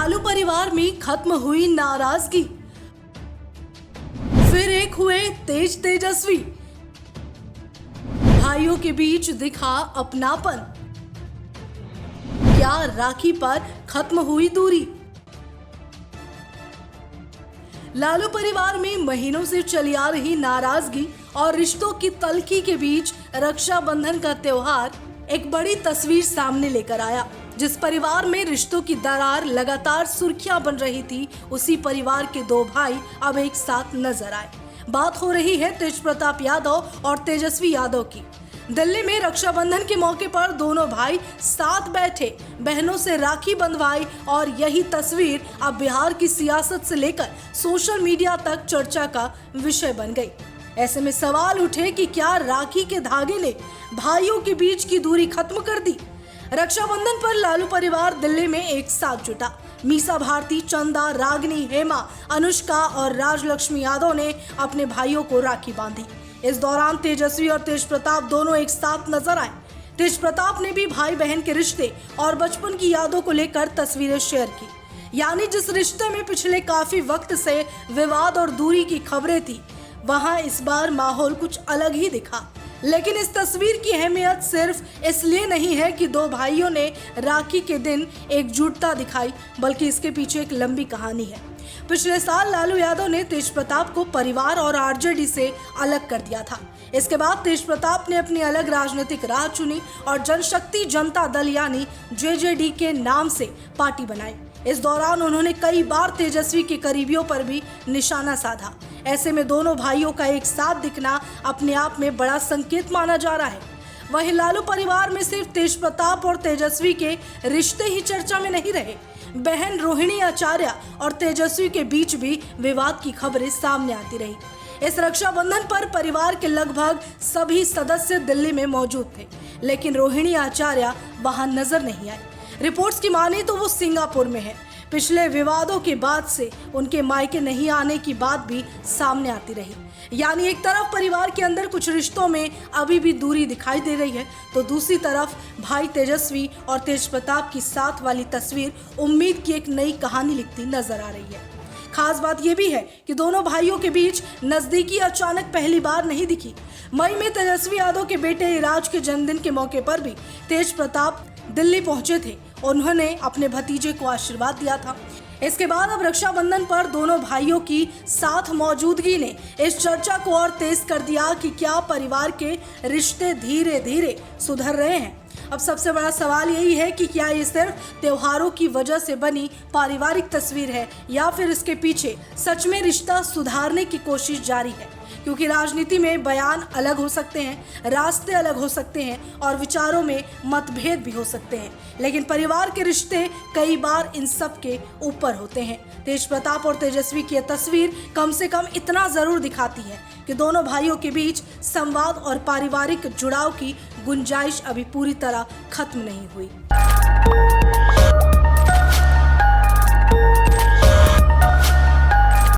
लालू परिवार में खत्म हुई नाराजगी, फिर एक हुए तेज तेजस्वी, भाइयों के बीच दिखा अपनापन, क्या राखी पर खत्म हुई दूरी। लालू परिवार में महीनों से चली आ रही नाराजगी और रिश्तों की तल्खी के बीच रक्षाबंधन का त्योहार एक बड़ी तस्वीर सामने लेकर आया। जिस परिवार में रिश्तों की दरार लगातार सुर्खियां बन रही थी, उसी परिवार के दो भाई अब एक साथ नजर आए। बात हो रही है तेज प्रताप यादव और तेजस्वी यादव की। दिल्ली में रक्षाबंधन के मौके पर दोनों भाई साथ बैठे, बहनों से राखी बंधवाई और यही तस्वीर अब बिहार की सियासत से लेकर सोशल मीडिया तक चर्चा का विषय बन गई। ऐसे में सवाल उठे कि क्या राखी के धागे ने भाइयों के बीच की दूरी खत्म कर दी। रक्षाबंधन पर लालू परिवार दिल्ली में एक साथ जुटा। मीसा भारती, चंदा, रागिनी, हेमा, अनुष्का और राजलक्ष्मी यादव ने अपने भाइयों को राखी बांधी। इस दौरान तेजस्वी और तेज प्रताप दोनों एक साथ नजर आए। तेज प्रताप ने भी भाई बहन के रिश्ते और बचपन की यादों को लेकर तस्वीरें शेयर की। यानी जिस रिश्ते में पिछले काफी वक्त से विवाद और दूरी की खबरें थी, वहां इस बार माहौल कुछ अलग ही दिखा। लेकिन इस तस्वीर की अहमियत सिर्फ इसलिए नहीं है कि दो भाइयों ने राखी के दिन एकजुटता दिखाई, बल्कि इसके पीछे एक लंबी कहानी है। पिछले साल लालू यादव ने तेज प्रताप को परिवार और आरजेडी से अलग कर दिया था। इसके बाद तेज प्रताप ने अपनी अलग राजनीतिक राह चुनी और जनशक्ति जनता दल यानी जेजेडी के नाम से पार्टी बनाई। इस दौरान उन्होंने कई बार तेजस्वी के करीबियों पर भी निशाना साधा। ऐसे में दोनों भाइयों का एक साथ दिखना अपने आप में बड़ा संकेत माना जा रहा है। वहीं लालू परिवार में सिर्फ तेज प्रताप और तेजस्वी के रिश्ते ही चर्चा में नहीं रहे, बहन रोहिणी आचार्य और तेजस्वी के बीच भी विवाद की खबरें सामने आती रही। इस रक्षाबंधन पर परिवार के लगभग सभी सदस्य दिल्ली में मौजूद थे, लेकिन रोहिणी आचार्य वहां नजर नहीं आई। रिपोर्ट्स की माने तो वो सिंगापुर में है। पिछले विवादों के बाद से उनके मायके नहीं आने की बात भी सामने आती रही। यानी एक तरफ परिवार के अंदर कुछ रिश्तों में अभी भी दूरी दिखाई दे रही है, तो दूसरी तरफ भाई तेजस्वी और तेज प्रताप की साथ वाली तस्वीर उम्मीद की एक नई कहानी लिखती नजर आ रही है। खास बात यह भी है कि दोनों भाइयों के बीच नजदीकी अचानक पहली बार नहीं दिखी। मई में तेजस्वी यादव के बेटे इराज के जन्मदिन के मौके पर भी तेज प्रताप दिल्ली पहुंचे थे। उन्होंने अपने भतीजे को आशीर्वाद दिया था। इसके बाद अब रक्षाबंधन पर दोनों भाइयों की साथ मौजूदगी ने इस चर्चा को और तेज कर दिया कि क्या परिवार के रिश्ते धीरे धीरे सुधर रहे हैं। अब सबसे बड़ा सवाल यही है कि क्या ये सिर्फ त्योहारों की वजह से बनी पारिवारिक तस्वीर है या फिर इसके पीछे सच में रिश्ता सुधारने की कोशिश जारी है। क्योंकि राजनीति में बयान अलग हो सकते हैं, रास्ते अलग हो सकते हैं और विचारों में मतभेद भी हो सकते हैं, लेकिन परिवार के रिश्ते कई बार इन सब के ऊपर होते हैं। तेज प्रताप और तेजस्वी की यह तस्वीर कम से कम इतना जरूर दिखाती है कि दोनों भाइयों के बीच संवाद और पारिवारिक जुड़ाव की गुंजाइश अभी पूरी तरह खत्म नहीं हुई।